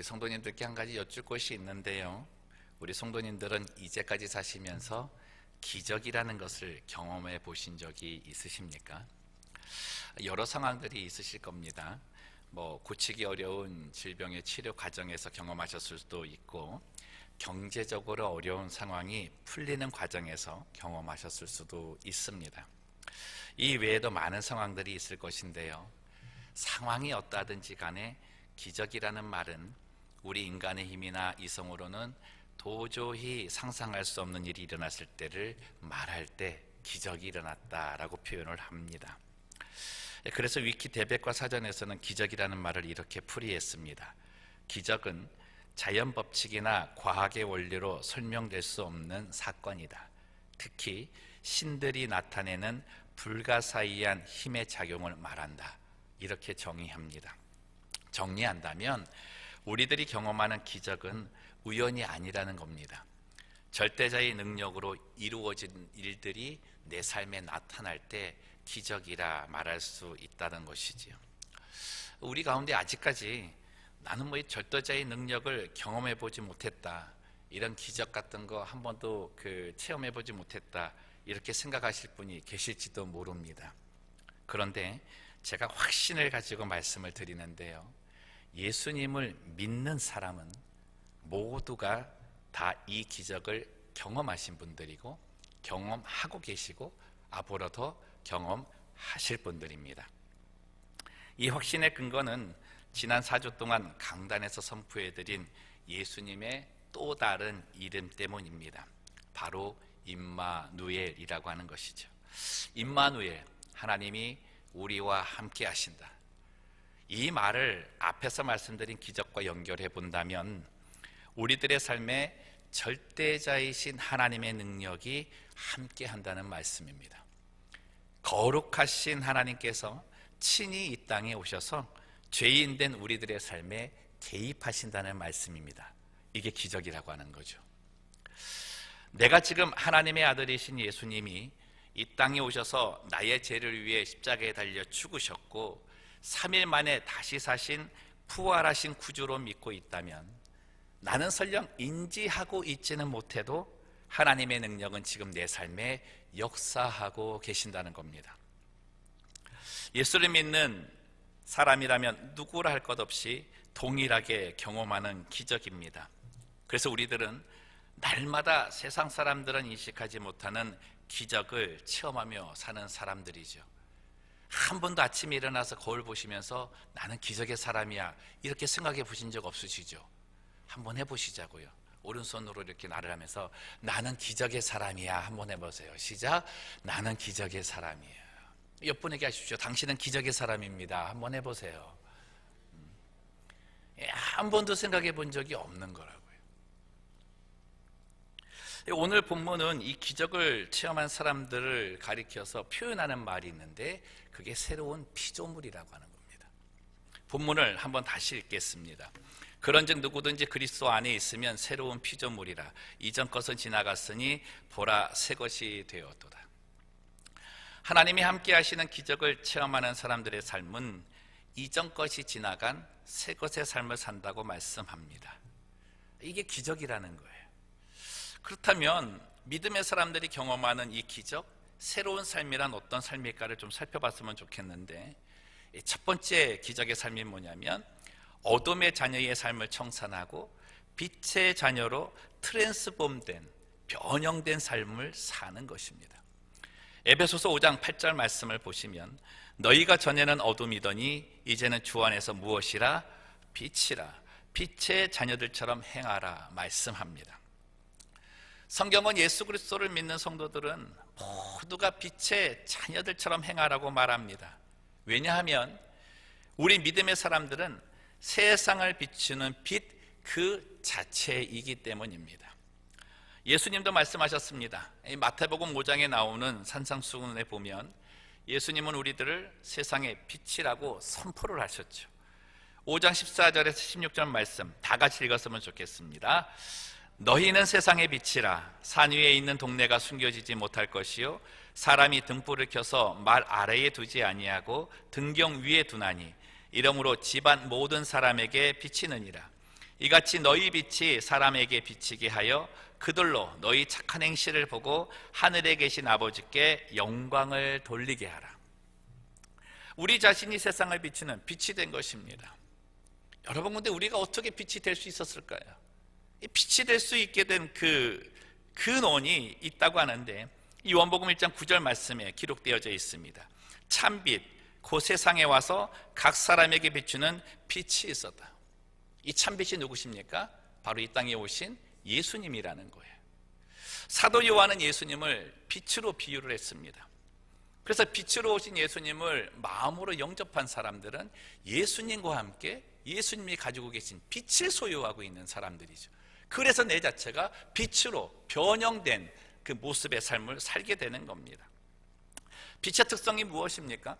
우리 성도님들께 한 가지 여쭐 것이 있는데요. 우리 성도님들은 이제까지 사시면서 기적이라는 것을 경험해 보신 적이 있으십니까? 여러 상황들이 있으실 겁니다. 고치기 어려운 질병의 치료 과정에서 경험하셨을 수도 있고, 경제적으로 어려운 상황이 풀리는 과정에서 경험하셨을 수도 있습니다. 이 외에도 많은 상황들이 있을 것인데요. 상황이 어떠하든지 간에 기적이라는 말은 우리 인간의 힘이나 이성으로는 도저히 상상할 수 없는 일이 일어났을 때를 말할 때 기적이 일어났다라고 표현을 합니다. 그래서 위키 대백과 사전에서는 기적이라는 말을 이렇게 풀이했습니다. 기적은 자연 법칙이나 과학의 원리로 설명될 수 없는 사건이다. 특히 신들이 나타내는 불가사의한 힘의 작용을 말한다. 이렇게 정의합니다. 정리한다면 우리들이 경험하는 기적은 우연이 아니라는 겁니다. 절대자의 능력으로 이루어진 일들이 내 삶에 나타날 때 기적이라 말할 수 있다는 것이지요. 우리 가운데 아직까지 나는 절대자의 능력을 경험해 보지 못했다, 이런 기적 같은 거 한 번도 체험해 보지 못했다, 이렇게 생각하실 분이 계실지도 모릅니다. 그런데 제가 확신을 가지고 말씀을 드리는데요, 예수님을 믿는 사람은 모두가 다 이 기적을 경험하신 분들이고 경험하고 계시고 앞으로도 경험하실 분들입니다. 이 확신의 근거는 지난 4주 동안 강단에서 선포해드린 예수님의 또 다른 이름 때문입니다. 바로 임마누엘이라고 하는 것이죠. 임마누엘, 하나님이 우리와 함께 하신다. 이 말을 앞에서 말씀드린 기적과 연결해 본다면 우리들의 삶에 절대자이신 하나님의 능력이 함께 한다는 말씀입니다. 거룩하신 하나님께서 친히 이 땅에 오셔서 죄인된 우리들의 삶에 개입하신다는 말씀입니다. 이게 기적이라고 하는 거죠. 내가 지금 하나님의 아들이신 예수님이 이 땅에 오셔서 나의 죄를 위해 십자가에 달려 죽으셨고 3일 만에 다시 사신 부활하신 구주로 믿고 있다면 나는 설령 인지하고 있지는 못해도 하나님의 능력은 지금 내 삶에 역사하고 계신다는 겁니다. 예수를 믿는 사람이라면 누구라 할 것 없이 동일하게 경험하는 기적입니다. 그래서 우리들은 날마다 세상 사람들은 인식하지 못하는 기적을 체험하며 사는 사람들이죠. 한 번도 아침에 일어나서 거울 보시면서 나는 기적의 사람이야, 이렇게 생각해 보신 적 없으시죠? 한번 해보시자고요. 오른손으로 이렇게 나를 하면서 나는 기적의 사람이야, 한번 해보세요. 시작. 나는 기적의 사람이에요. 옆분에게 하십시오. 당신은 기적의 사람입니다. 한번 해보세요. 한 번도 생각해 본 적이 없는 거라고요. 오늘 본문은 이 기적을 체험한 사람들을 가리켜서 표현하는 말이 있는데 그게 새로운 피조물이라고 하는 겁니다. 본문을 한번 다시 읽겠습니다. 그런즉 누구든지 그리스도 안에 있으면 새로운 피조물이라. 이전 것은 지나갔으니 보라 새 것이 되었도다. 하나님이 함께 하시는 기적을 체험하는 사람들의 삶은 이전 것이 지나간 새 것의 삶을 산다고 말씀합니다. 이게 기적이라는 거예요. 그렇다면 믿음의 사람들이 경험하는 이 기적, 새로운 삶이란 어떤 삶일까를 좀 살펴봤으면 좋겠는데, 첫 번째 기적의 삶이 뭐냐면 어둠의 자녀의 삶을 청산하고 빛의 자녀로 트랜스폼된, 변형된 삶을 사는 것입니다. 에베소서 5장 8절 말씀을 보시면 너희가 전에는 어둠이더니 이제는 주 안에서 무엇이라? 빛이라. 빛의 자녀들처럼 행하라 말씀합니다. 성경은 예수 그리스도를 믿는 성도들은 모두가 빛의 자녀들처럼 행하라고 말합니다. 왜냐하면 우리 믿음의 사람들은 세상을 비추는 빛 그 자체이기 때문입니다. 예수님도 말씀하셨습니다. 마태복음 5장에 나오는 산상수훈에 보면 예수님은 우리들을 세상의 빛이라고 선포를 하셨죠. 5장 14절에서 16절 말씀 다 같이 읽었으면 좋겠습니다. 너희는 세상의 빛이라. 산 위에 있는 동네가 숨겨지지 못할 것이요 사람이 등불을 켜서 말 아래에 두지 아니하고 등경 위에 두나니 이러므로 집안 모든 사람에게 비치느니라. 이같이 너희 빛이 사람에게 비치게 하여 그들로 너희 착한 행실을 보고 하늘에 계신 아버지께 영광을 돌리게 하라. 우리 자신이 세상을 비추는 빛이 된 것입니다. 여러분, 근데 우리가 어떻게 빛이 될 수 있었을까요? 빛이 될 수 있게 된 그 근원이 있다고 하는데, 이 요한복음 1장 9절 말씀에 기록되어져 있습니다. 참빛 그 세상에 와서 각 사람에게 비추는 빛이 있었다. 이 참빛이 누구십니까? 바로 이 땅에 오신 예수님이라는 거예요. 사도 요한은 예수님을 빛으로 비유를 했습니다. 그래서 빛으로 오신 예수님을 마음으로 영접한 사람들은 예수님과 함께 예수님이 가지고 계신 빛을 소유하고 있는 사람들이죠. 그래서 내 자체가 빛으로 변형된 그 모습의 삶을 살게 되는 겁니다. 빛의 특성이 무엇입니까?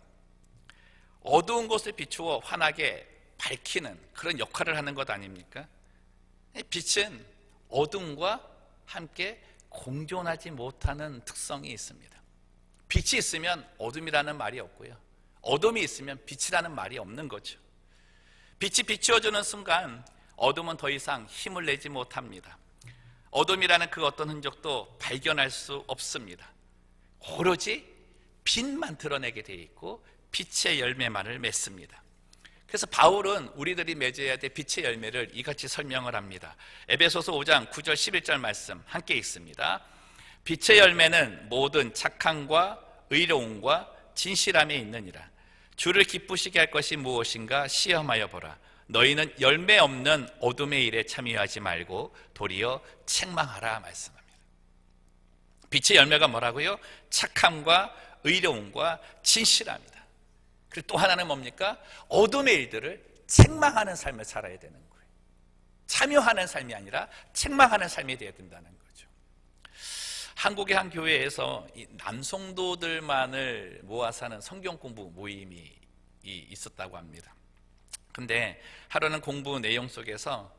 어두운 곳을 비추어 환하게 밝히는 그런 역할을 하는 것 아닙니까? 빛은 어둠과 함께 공존하지 못하는 특성이 있습니다. 빛이 있으면 어둠이라는 말이 없고요, 어둠이 있으면 빛이라는 말이 없는 거죠. 빛이 비추어주는 순간 어둠은 더 이상 힘을 내지 못합니다. 어둠이라는 그 어떤 흔적도 발견할 수 없습니다. 오로지 빛만 드러내게 되어 있고 빛의 열매만을 맺습니다. 그래서 바울은 우리들이 맺어야 될 빛의 열매를 이같이 설명을 합니다. 에베소서 5장 9절 11절 말씀 함께 읽습니다. 빛의 열매는 모든 착함과 의로움과 진실함에 있느니라. 주를 기쁘시게 할 것이 무엇인가 시험하여 보라. 너희는 열매 없는 어둠의 일에 참여하지 말고 도리어 책망하라 말씀합니다. 빛의 열매가 뭐라고요? 착함과 의로움과 진실함이다. 그리고 또 하나는 뭡니까? 어둠의 일들을 책망하는 삶을 살아야 되는 거예요. 참여하는 삶이 아니라 책망하는 삶이 되어야 된다는 거죠. 한국의 한 교회에서 이 남성도들만을 모아서 하는 성경 공부 모임이 있었다고 합니다. 근데 하루는 공부 내용 속에서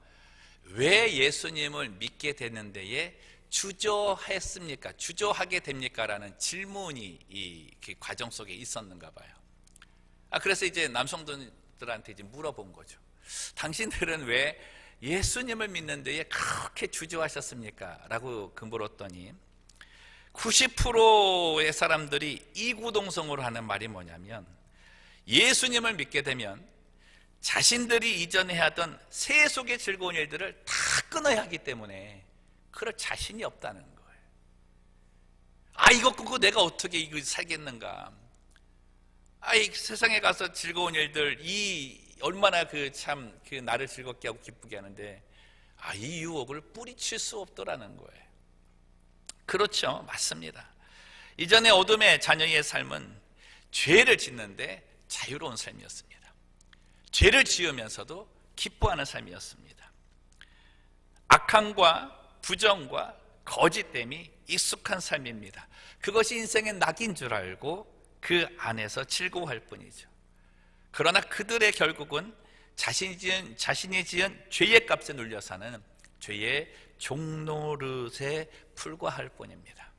왜 예수님을 믿게 되는 데에 주저했습니까? 주저하게 됩니까? 라는 질문이 이 과정 속에 있었는가 봐요. 그래서 이제 남성들한테 이제 물어본 거죠. 당신들은 왜 예수님을 믿는 데에 그렇게 주저하셨습니까? 라고 물었더니 90%의 사람들이 이구동성으로 하는 말이 뭐냐면, 예수님을 믿게 되면 자신들이 이전에 하던 세속의 즐거운 일들을 다 끊어야 하기 때문에 그럴 자신이 없다는 거예요. 이거 끊고 내가 어떻게 이거 살겠는가? 이 세상에 가서 즐거운 일들, 얼마나 나를 즐겁게 하고 기쁘게 하는데, 이 유혹을 뿌리칠 수 없더라는 거예요. 그렇죠. 맞습니다. 이전에 어둠의 자녀의 삶은 죄를 짓는데 자유로운 삶이었습니다. 죄를 지으면서도 기뻐하는 삶이었습니다. 악함과 부정과 거짓됨이 익숙한 삶입니다. 그것이 인생의 낙인 줄 알고 그 안에서 즐거워할 뿐이죠. 그러나 그들의 결국은 자신이 지은 죄의 값에 눌려 사는 죄의 종노릇에 불과할 뿐입니다.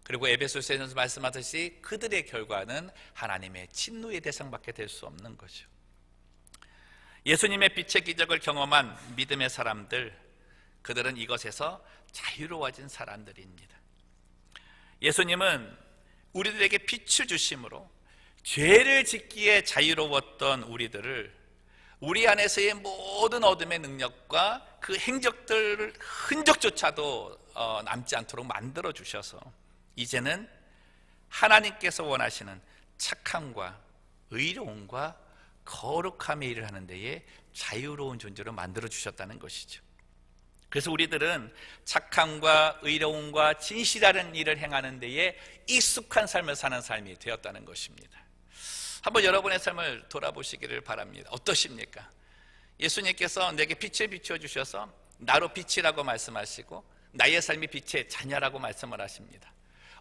그리고 에베소서에서 말씀하듯이 그들의 결과는 하나님의 진노의 대상밖에 될 수 없는 거죠. 예수님의 빛의 기적을 경험한 믿음의 사람들, 그들은 이것에서 자유로워진 사람들입니다. 예수님은 우리들에게 빛을 주심으로 죄를 짓기에 자유로웠던 우리들을 우리 안에서의 모든 어둠의 능력과 그 행적들 흔적조차도 남지 않도록 만들어 주셔서 이제는 하나님께서 원하시는 착함과 의로움과 거룩함의 일을 하는 데에 자유로운 존재로 만들어 주셨다는 것이죠. 그래서 우리들은 착함과 의로움과 진실하는 일을 행하는 데에 익숙한 삶을 사는 삶이 되었다는 것입니다. 한번 여러분의 삶을 돌아보시기를 바랍니다. 어떠십니까? 예수님께서 내게 빛을 비추어 주셔서 나로 빛이라고 말씀하시고 나의 삶이 빛의 자녀라고 말씀을 하십니다.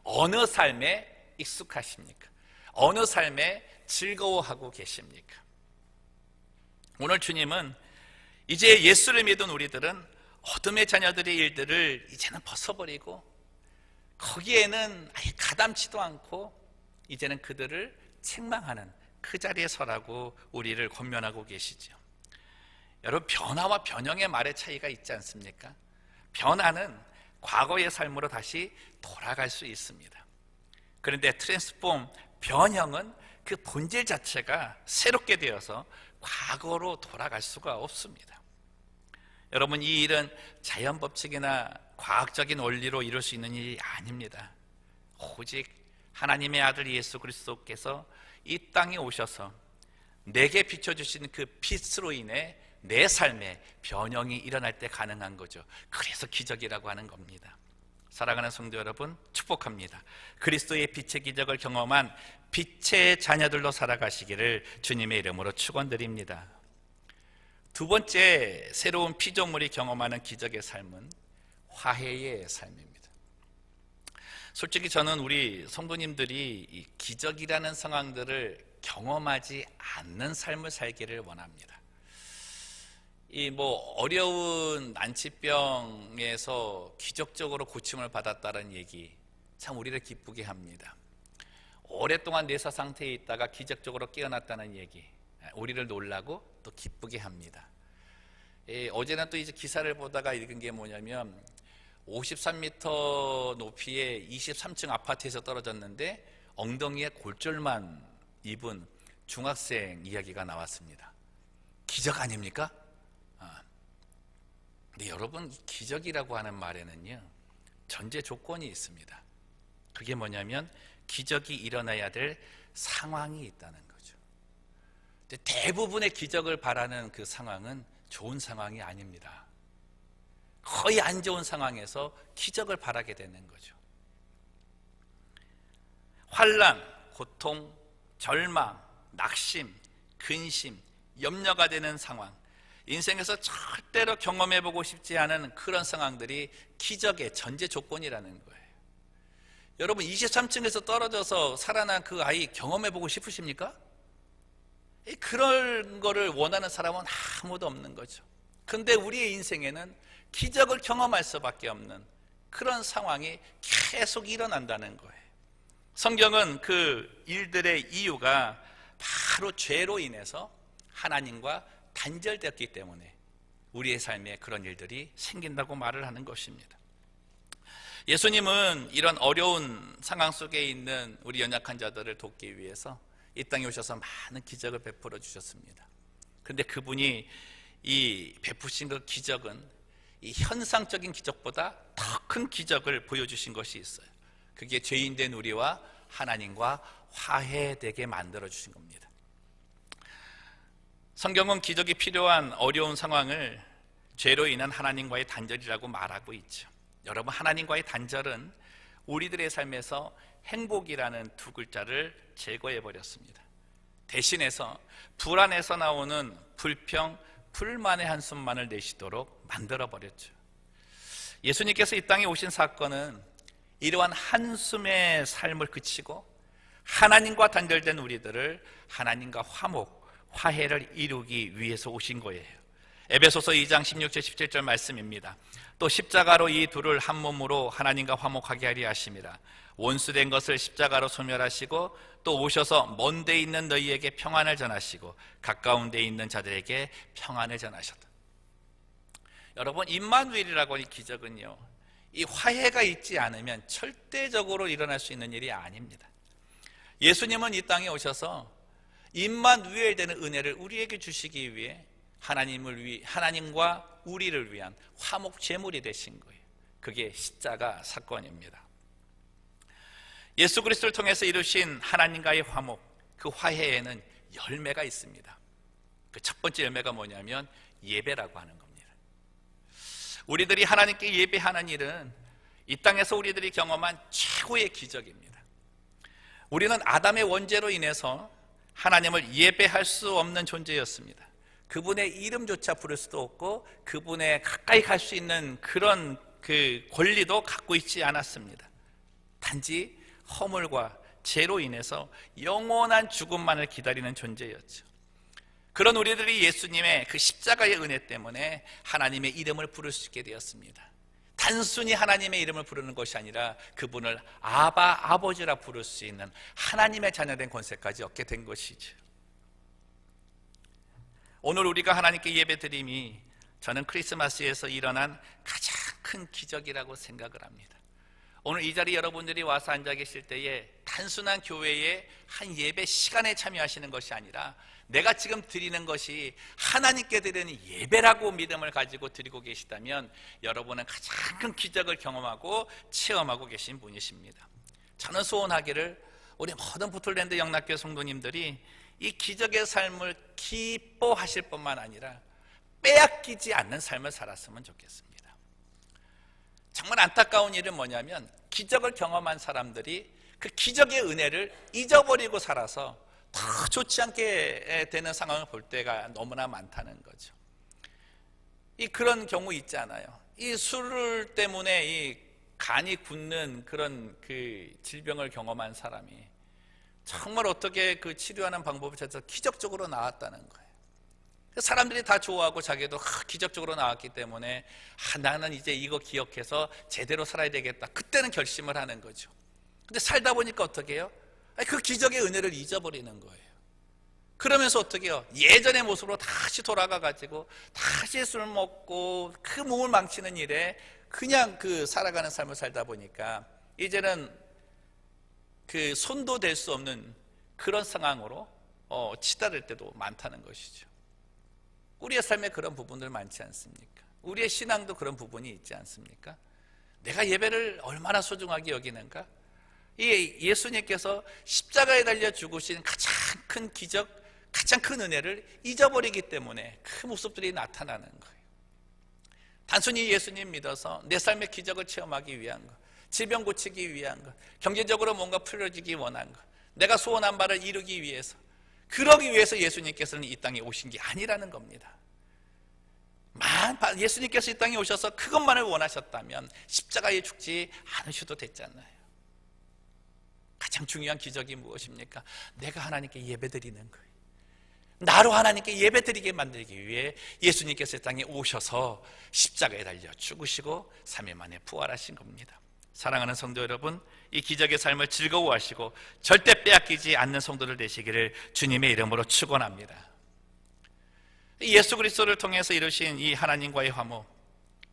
어느 삶에 익숙하십니까? 어느 삶에 즐거워하고 계십니까? 오늘 주님은 이제 예수를 믿은 우리들은 어둠의 자녀들의 일들을 이제는 벗어버리고 거기에는 아예 가담치도 않고 이제는 그들을 책망하는 그 자리에 서라고 우리를 권면하고 계시죠. 여러분, 변화와 변형의 말의 차이가 있지 않습니까? 변화는 과거의 삶으로 다시 돌아갈 수 있습니다. 그런데 트랜스폼, 변형은 그 본질 자체가 새롭게 되어서 과거로 돌아갈 수가 없습니다. 여러분, 이 일은 자연 법칙이나 과학적인 원리로 이룰 수 있는 일이 아닙니다. 오직 하나님의 아들 예수 그리스도께서 이 땅에 오셔서 내게 비춰주신 그 빛으로 인해 내 삶에 변형이 일어날 때 가능한 거죠. 그래서 기적이라고 하는 겁니다. 사랑하는 성도 여러분, 축복합니다. 그리스도의 빛의 기적을 경험한 빛의 자녀들로 살아가시기를 주님의 이름으로 축원드립니다. 두 번째 새로운 피조물이 경험하는 기적의 삶은 화해의 삶입니다. 솔직히 저는 우리 성도님들이 이 기적이라는 상황들을 경험하지 않는 삶을 살기를 원합니다. 이 어려운 난치병에서 기적적으로 고침을 받았다는 얘기, 참 우리를 기쁘게 합니다. 오랫동안 뇌사 상태에 있다가 기적적으로 깨어났다는 얘기, 우리를 놀라고 또 기쁘게 합니다. 어제는 또 이제 기사를 보다가 읽은 게 뭐냐면 53m 높이의 23층 아파트에서 떨어졌는데 엉덩이에 골절만 입은 중학생 이야기가 나왔습니다. 기적 아닙니까? 근데 여러분, 기적이라고 하는 말에는요, 전제 조건이 있습니다. 그게 뭐냐면 기적이 일어나야 될 상황이 있다는 거죠. 근데 대부분의 기적을 바라는 그 상황은 좋은 상황이 아닙니다. 거의 안 좋은 상황에서 기적을 바라게 되는 거죠. 환난, 고통, 절망, 낙심, 근심, 염려가 되는 상황, 인생에서 절대로 경험해보고 싶지 않은 그런 상황들이 기적의 전제 조건이라는 거예요. 여러분, 23층에서 떨어져서 살아난 그 아이 경험해보고 싶으십니까? 그런 거를 원하는 사람은 아무도 없는 거죠. 근데 우리의 인생에는 기적을 경험할 수밖에 없는 그런 상황이 계속 일어난다는 거예요. 성경은 그 일들의 이유가 바로 죄로 인해서 하나님과 단절되었기 때문에 우리의 삶에 그런 일들이 생긴다고 말을 하는 것입니다. 예수님은 이런 어려운 상황 속에 있는 우리 연약한 자들을 돕기 위해서 이 땅에 오셔서 많은 기적을 베풀어 주셨습니다. 그런데 그분이 이 베푸신 그 기적은 이 현상적인 기적보다 더 큰 기적을 보여주신 것이 있어요. 그게 죄인된 우리와 하나님과 화해되게 만들어 주신 겁니다. 성경은 기적이 필요한 어려운 상황을 죄로 인한 하나님과의 단절이라고 말하고 있죠. 여러분, 하나님과의 단절은 우리들의 삶에서 행복이라는 두 글자를 제거해 버렸습니다. 대신해서 불안에서 나오는 불평, 불만의 한숨만을 내쉬도록 만들어 버렸죠. 예수님께서 이 땅에 오신 사건은 이러한 한숨의 삶을 그치고 하나님과 단절된 우리들을 하나님과 화목, 화해를 이루기 위해서 오신 거예요. 에베소서 2장 16절 17절 말씀입니다. 또 십자가로 이 둘을 한 몸으로 하나님과 화목하게 하리 하심이라. 원수된 것을 십자가로 소멸하시고 또 오셔서 먼 데 있는 너희에게 평안을 전하시고 가까운 데 있는 자들에게 평안을 전하셨다. 여러분, 임마누엘이라고 하는 기적은요, 이 화해가 있지 않으면 절대적으로 일어날 수 있는 일이 아닙니다. 예수님은 이 땅에 오셔서 임마누엘 되는 은혜를 우리에게 주시기 위해 하나님과 우리를 위한 화목 제물이 되신 거예요. 그게 십자가 사건입니다. 예수 그리스도를 통해서 이루신 하나님과의 화목, 그 화해에는 열매가 있습니다. 그 첫 번째 열매가 뭐냐면 예배라고 하는 겁니다. 우리들이 하나님께 예배하는 일은 이 땅에서 우리들이 경험한 최고의 기적입니다. 우리는 아담의 원죄로 인해서 하나님을 예배할 수 없는 존재였습니다. 그분의 이름조차 부를 수도 없고 그분의 가까이 갈 수 있는 그런 그 권리도 갖고 있지 않았습니다. 단지 허물과 죄로 인해서 영원한 죽음만을 기다리는 존재였죠. 그런 우리들이 예수님의 그 십자가의 은혜 때문에 하나님의 이름을 부를 수 있게 되었습니다. 단순히 하나님의 이름을 부르는 것이 아니라 그분을 아바, 아버지라 부를 수 있는 하나님의 자녀된 권세까지 얻게 된 것이죠. 오늘 우리가 하나님께 예배드림이 저는 크리스마스에서 일어난 가장 큰 기적이라고 생각을 합니다. 오늘 이 자리 여러분들이 와서 앉아 계실 때에 단순한 교회의 한 예배 시간에 참여하시는 것이 아니라 내가 지금 드리는 것이 하나님께 드리는 예배라고 믿음을 가지고 드리고 계시다면 여러분은 가장 큰 기적을 경험하고 체험하고 계신 분이십니다. 저는 소원하기를 우리 모든 부틀랜드 영락교회 성도님들이 이 기적의 삶을 기뻐하실 뿐만 아니라 빼앗기지 않는 삶을 살았으면 좋겠습니다. 정말 안타까운 일은 뭐냐면 기적을 경험한 사람들이 그 기적의 은혜를 잊어버리고 살아서 더 좋지 않게 되는 상황을 볼 때가 너무나 많다는 거죠. 그런 경우 있잖아요. 이 술 때문에 이 간이 굳는 그런 그 질병을 경험한 사람이 정말 어떻게 그 치료하는 방법을 찾아서 기적적으로 나았다는 거예요. 사람들이 다 좋아하고 자기도 기적적으로 나왔기 때문에 나는 이제 이거 기억해서 제대로 살아야 되겠다. 그때는 결심을 하는 거죠. 근데 살다 보니까 어떻게 해요? 그 기적의 은혜를 잊어버리는 거예요. 그러면서 어떻게 해요? 예전의 모습으로 다시 돌아가가지고 다시 술 먹고 그 몸을 망치는 일에 그냥 그 살아가는 삶을 살다 보니까 이제는 그 손도 댈 수 없는 그런 상황으로 치달을 때도 많다는 것이죠. 우리의 삶에 그런 부분들 많지 않습니까? 우리의 신앙도 그런 부분이 있지 않습니까? 내가 예배를 얼마나 소중하게 여기는가? 이 예수님께서 십자가에 달려 죽으신 가장 큰 기적, 가장 큰 은혜를 잊어버리기 때문에 그 모습들이 나타나는 거예요. 단순히 예수님 믿어서 내 삶의 기적을 체험하기 위한 것, 질병 고치기 위한 것, 경제적으로 뭔가 풀어지기 원한 것, 내가 소원한 바를 이루기 위해서, 그러기 위해서 예수님께서는 이 땅에 오신 게 아니라는 겁니다. 예수님께서 이 땅에 오셔서 그것만을 원하셨다면 십자가에 죽지 않으셔도 됐잖아요. 가장 중요한 기적이 무엇입니까? 내가 하나님께 예배드리는 거예요. 나로 하나님께 예배드리게 만들기 위해 예수님께서 이 땅에 오셔서 십자가에 달려 죽으시고 3일 만에 부활하신 겁니다. 사랑하는 성도 여러분, 이 기적의 삶을 즐거워하시고 절대 빼앗기지 않는 성도들 되시기를 주님의 이름으로 축원합니다. 예수 그리스도를 통해서 이루신 이 하나님과의 화목,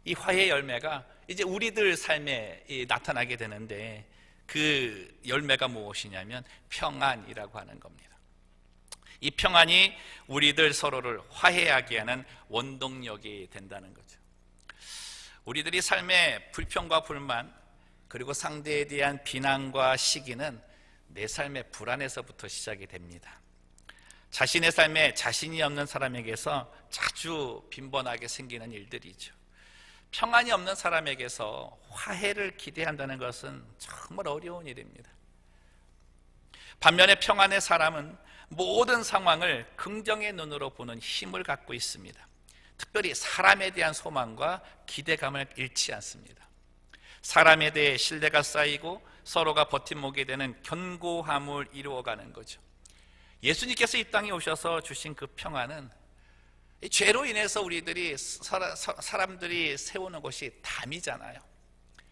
이 화해의 열매가 이제 우리들 삶에 나타나게 되는데 그 열매가 무엇이냐면 평안이라고 하는 겁니다. 이 평안이 우리들 서로를 화해하게 하는 원동력이 된다는 거죠. 우리들이 삶의 불평과 불만, 그리고 상대에 대한 비난과 시기는 내 삶의 불안에서부터 시작이 됩니다. 자신의 삶에 자신이 없는 사람에게서 자주 빈번하게 생기는 일들이죠. 평안이 없는 사람에게서 화해를 기대한다는 것은 정말 어려운 일입니다. 반면에 평안의 사람은 모든 상황을 긍정의 눈으로 보는 힘을 갖고 있습니다. 특별히 사람에 대한 소망과 기대감을 잃지 않습니다. 사람에 대해 신뢰가 쌓이고 서로가 버팀목이 되는 견고함을 이루어가는 거죠. 예수님께서 이 땅에 오셔서 주신 그 평안은 죄로 인해서 우리들이 사람들이 세우는 것이 담이잖아요.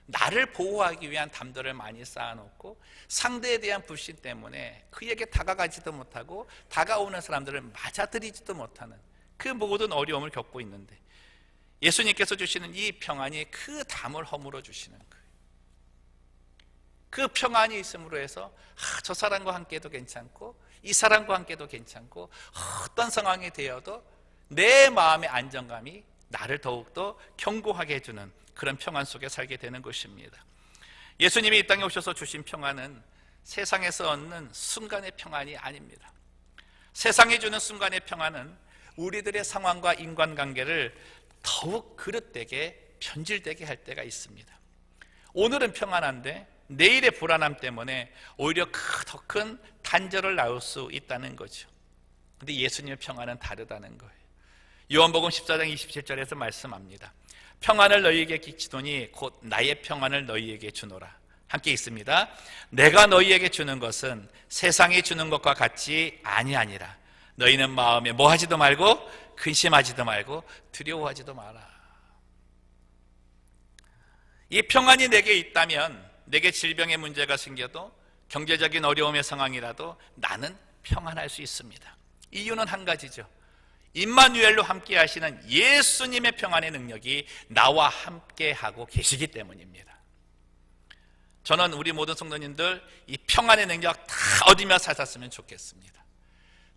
나를 보호하기 위한 담들을 많이 쌓아놓고 상대에 대한 불신 때문에 그에게 다가가지도 못하고 다가오는 사람들을 맞아들이지도 못하는 그 모든 어려움을 겪고 있는데 예수님께서 주시는 이 평안이 그 담을 허물어 주시는 거예요. 그 평안이 있음으로 해서 저 사람과 함께도 괜찮고 이 사람과 함께도 괜찮고 어떤 상황이 되어도 내 마음의 안정감이 나를 더욱더 견고하게 해주는 그런 평안 속에 살게 되는 것입니다. 예수님이 이 땅에 오셔서 주신 평안은 세상에서 얻는 순간의 평안이 아닙니다. 세상이 주는 순간의 평안은 우리들의 상황과 인간관계를 더욱 그릇되게 변질되게 할 때가 있습니다. 오늘은 평안한데 내일의 불안함 때문에 오히려 더 큰 단절을 낳을 수 있다는 거죠. 근데 예수님의 평안은 다르다는 거예요. 요한복음 14장 27절에서 말씀합니다. 평안을 너희에게 끼치노니 곧 나의 평안을 너희에게 주노라. 함께 있습니다. 내가 너희에게 주는 것은 세상이 주는 것과 같지 아니하니라. 너희는 마음에 뭐 하지도 말고 근심하지도 말고 두려워하지도 마라. 이 평안이 내게 있다면 내게 질병의 문제가 생겨도 경제적인 어려움의 상황이라도 나는 평안할 수 있습니다. 이유는 한 가지죠. 임마누엘로 함께 하시는 예수님의 평안의 능력이 나와 함께 하고 계시기 때문입니다. 저는 우리 모든 성도님들 이 평안의 능력 다 얻으며 사셨으면 좋겠습니다.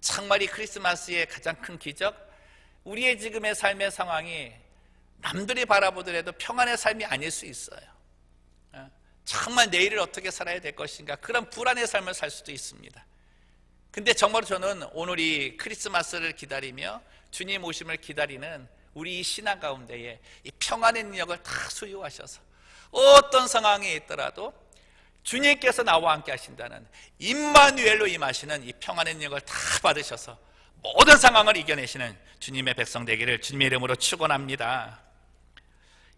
정말 이 크리스마스의 가장 큰 기적, 우리의 지금의 삶의 상황이 남들이 바라보더라도 평안의 삶이 아닐 수 있어요. 정말 내일을 어떻게 살아야 될 것인가, 그런 불안의 삶을 살 수도 있습니다. 근데 정말로 저는 오늘 이 크리스마스를 기다리며 주님 오심을 기다리는 우리 이 신앙 가운데에 이 평안의 능력을 다 소유하셔서 어떤 상황이 있더라도 주님께서 나와 함께 하신다는 임마누엘로 임하시는 이 평안의 능력을 다 받으셔서 모든 상황을 이겨내시는 주님의 백성 되기를 주님의 이름으로 축원합니다.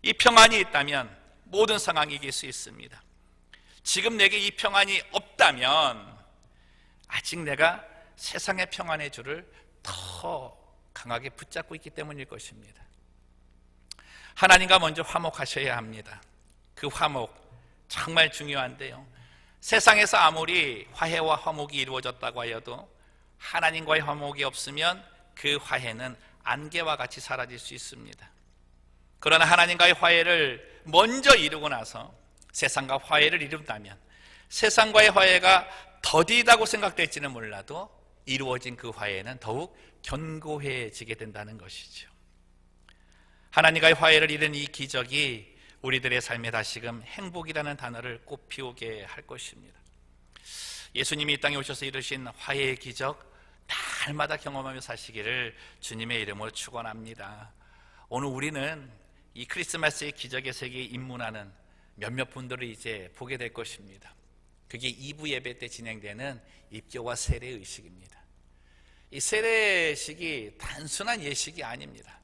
이 평안이 있다면 모든 상황이 이길 수 있습니다. 지금 내게 이 평안이 없다면 아직 내가 세상의 평안의 줄을 더 강하게 붙잡고 있기 때문일 것입니다. 하나님과 먼저 화목하셔야 합니다. 그 화목 정말 중요한데요, 세상에서 아무리 화해와 화목이 이루어졌다고 하여도 하나님과의 화목이 없으면 그 화해는 안개와 같이 사라질 수 있습니다. 그러나 하나님과의 화해를 먼저 이루고 나서 세상과 화해를 이룬다면 세상과의 화해가 더디다고 생각될지는 몰라도 이루어진 그 화해는 더욱 견고해지게 된다는 것이죠. 하나님과의 화해를 이룬 이 기적이 우리들의 삶에 다시금 행복이라는 단어를 꽃피우게 할 것입니다. 예수님이 이 땅에 오셔서 이루신 화해의 기적 날마다 경험하며 사시기를 주님의 이름으로 축원합니다. 오늘 우리는 이 크리스마스의 기적의 세계에 입문하는 몇몇 분들을 이제 보게 될 것입니다. 그게 2부 예배 때 진행되는 입교와 세례 의식입니다. 이 세례식이 단순한 예식이 아닙니다.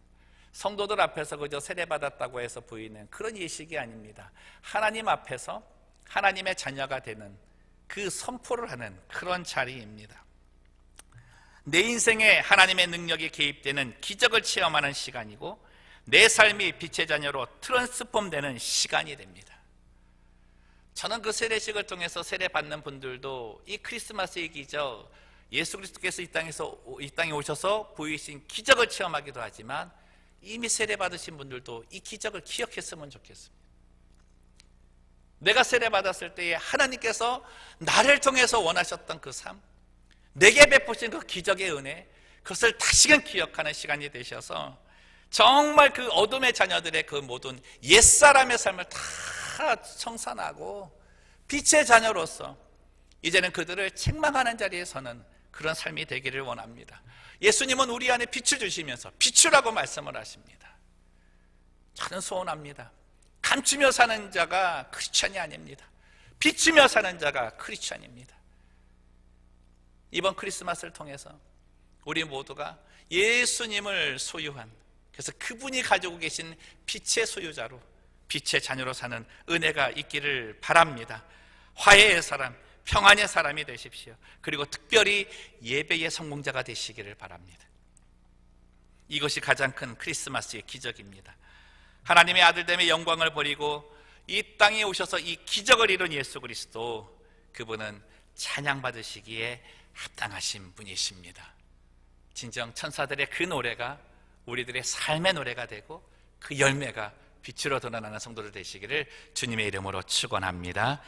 성도들 앞에서 그저 세례받았다고 해서 보이는 그런 예식이 아닙니다. 하나님 앞에서 하나님의 자녀가 되는 그 선포를 하는 그런 자리입니다. 내 인생에 하나님의 능력이 개입되는 기적을 체험하는 시간이고 내 삶이 빛의 자녀로 트랜스폼되는 시간이 됩니다. 저는 그 세례식을 통해서 세례받는 분들도 이 크리스마스의 기적, 예수 그리스도께서 이 땅에 오셔서 보이신 기적을 체험하기도 하지만 이미 세례받으신 분들도 이 기적을 기억했으면 좋겠습니다. 내가 세례받았을 때에 하나님께서 나를 통해서 원하셨던 그 삶, 내게 베푸신 그 기적의 은혜, 그것을 다시금 기억하는 시간이 되셔서 정말 그 어둠의 자녀들의 그 모든 옛사람의 삶을 다 청산하고 빛의 자녀로서 이제는 그들을 책망하는 자리에 서는 그런 삶이 되기를 원합니다. 예수님은 우리 안에 빛을 주시면서 비추라고 말씀을 하십니다. 저는 소원합니다. 감추며 사는 자가 크리스찬이 아닙니다. 비추며 사는 자가 크리스찬입니다. 이번 크리스마스를 통해서 우리 모두가 예수님을 소유한, 그래서 그분이 가지고 계신 빛의 소유자로, 빛의 자녀로 사는 은혜가 있기를 바랍니다. 화해의 사람, 평안의 사람이 되십시오. 그리고 특별히 예배의 성공자가 되시기를 바랍니다. 이것이 가장 큰 크리스마스의 기적입니다. 하나님의 아들됨의 영광을 버리고 이 땅에 오셔서 이 기적을 이룬 예수 그리스도, 그분은 찬양받으시기에 합당하신 분이십니다. 진정 천사들의 그 노래가 우리들의 삶의 노래가 되고 그 열매가 빛으로 드러나는 성도들 되시기를 주님의 이름으로 축원합니다.